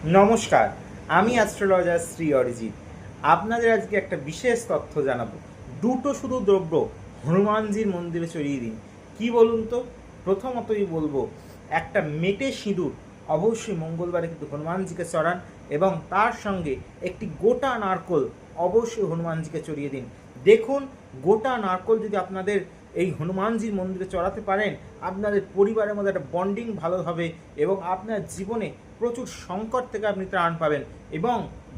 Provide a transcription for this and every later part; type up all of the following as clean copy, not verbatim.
নমস্কার, আমি অ্যাস্ট্রোলজার শ্রী অরিজিৎ। আপনাদের আজকে একটা বিশেষ তথ্য জানাবো। দুটো শুধু দ্রব্য হনুমানজির মন্দিরে চড়িয়ে দিন। কি বলুন তো? প্রথমতই বলবো, একটা মেটে সিঁদুর অবশ্যই মঙ্গলবারে কিন্তু হনুমানজিকে চড়ান, এবং তার সঙ্গে একটি গোটা নারকোল অবশ্যই হনুমানজিকে চড়িয়ে দিন। দেখুন, গোটা নারকোল যদি আপনাদের এই হনুমানজির মন্দিরে চড়াতে পারেন, আপনাদের পরিবারের মধ্যে একটা বন্ডিং ভালো হবে এবং আপনার জীবনে প্রচুর সংকট থেকে আপনি ত্রাণ পাবেন, এবং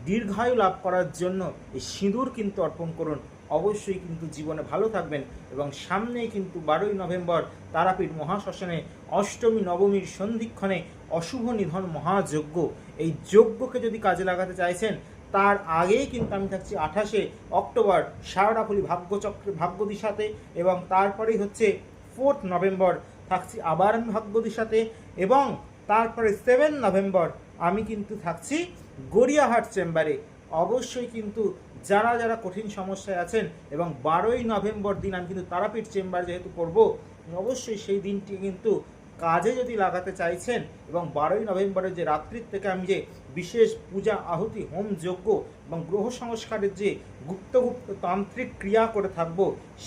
দীর্ঘায়ু লাভ করার জন্য এই সিঁদুর কিন্তু অর্পণ করুন। অবশ্যই কিন্তু জীবনে ভালো থাকবেন। এবং সামনেই কিন্তু 12ই নভেম্বর তারাপীঠ মহাশ্মশানে অষ্টমী নবমীর সন্ধিক্ষণে অশুভ নিধন মহাযজ্ঞ। এই যজ্ঞকে যদি কাজে লাগাতে চাইছেন, তার আগেই কিন্তু আমি থাকছি 28শে অক্টোবর সারদাফুলি ভাগ্যচক্রে ভাগ্যদিশাতে, এবং তারপরেই হচ্ছে 4th নভেম্বর থাকছি আবার আমি ভাগ্যদিশাতে, এবং তারপরে 7th নভেম্বর আমি কিন্তু থাকছি গড়িয়াহাট চেম্বারে। অবশ্যই কিন্তু যারা যারা কঠিন সমস্যায় আছেন, এবং 12ই নভেম্বর দিন আমি কিন্তু তারাপীঠ চেম্বার যেহেতু করব, অবশ্যই সেই দিনটি কিন্তু কাজে যদি লাগাতে চাইছেন, এবং 12ই নভেম্বরের যে রাত্রির থেকে আমি যে বিশেষ পূজা আহুতি হোম যজ্ঞ এবং গ্রহ সংস্কারের যে গুপ্ত তান্ত্রিক ক্রিয়া করে থাকব,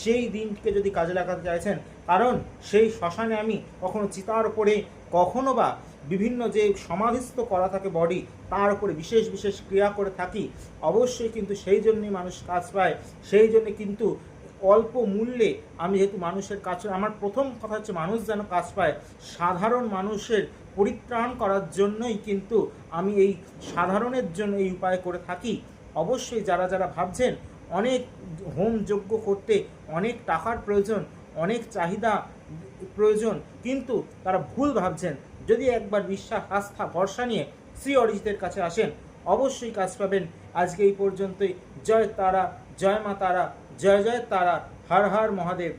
সেই দিনকে যদি কাজে লাগাতে চাইছেন, কারণ সেই শ্মশানে আমি কখনো চিতার ওপরে, কখনো বা বিভিন্ন যে সমাধিস্থ করা থাকে বডি, তার উপরে বিশেষ বিশেষ ক্রিয়া করে থাকি। অবশ্যই কিন্তু সেই জন্যই মানুষ কাজ পায়। সেই জন্যে কিন্তু অল্প মূল্যে আমি যেহেতু মানুষের কাছে, আমার প্রথম কথা হচ্ছে মানুষ যেন কাজ পায়। সাধারণ মানুষের পরিত্রাণ করার জন্যই কিন্তু আমি এই সাধারণের জন্য এই উপায় করে থাকি। অবশ্যই যারা যারা ভাবছেন অনেক হোম যজ্ঞ করতে অনেক টাকার প্রয়োজন, অনেক চাহিদা প্রয়োজন, কিন্তু তারা ভুল ভাবছেন। যদি একবার বিশ্বাস, আস্থা, ভরসা নিয়ে শ্রী অরিজিতের কাছে আসেন, অবশ্যই কাজ পাবেন। আজকে এই পর্যন্তই। জয় তারা, জয় মা তারা, জয় জয় তারা, হর হর মহাদেব।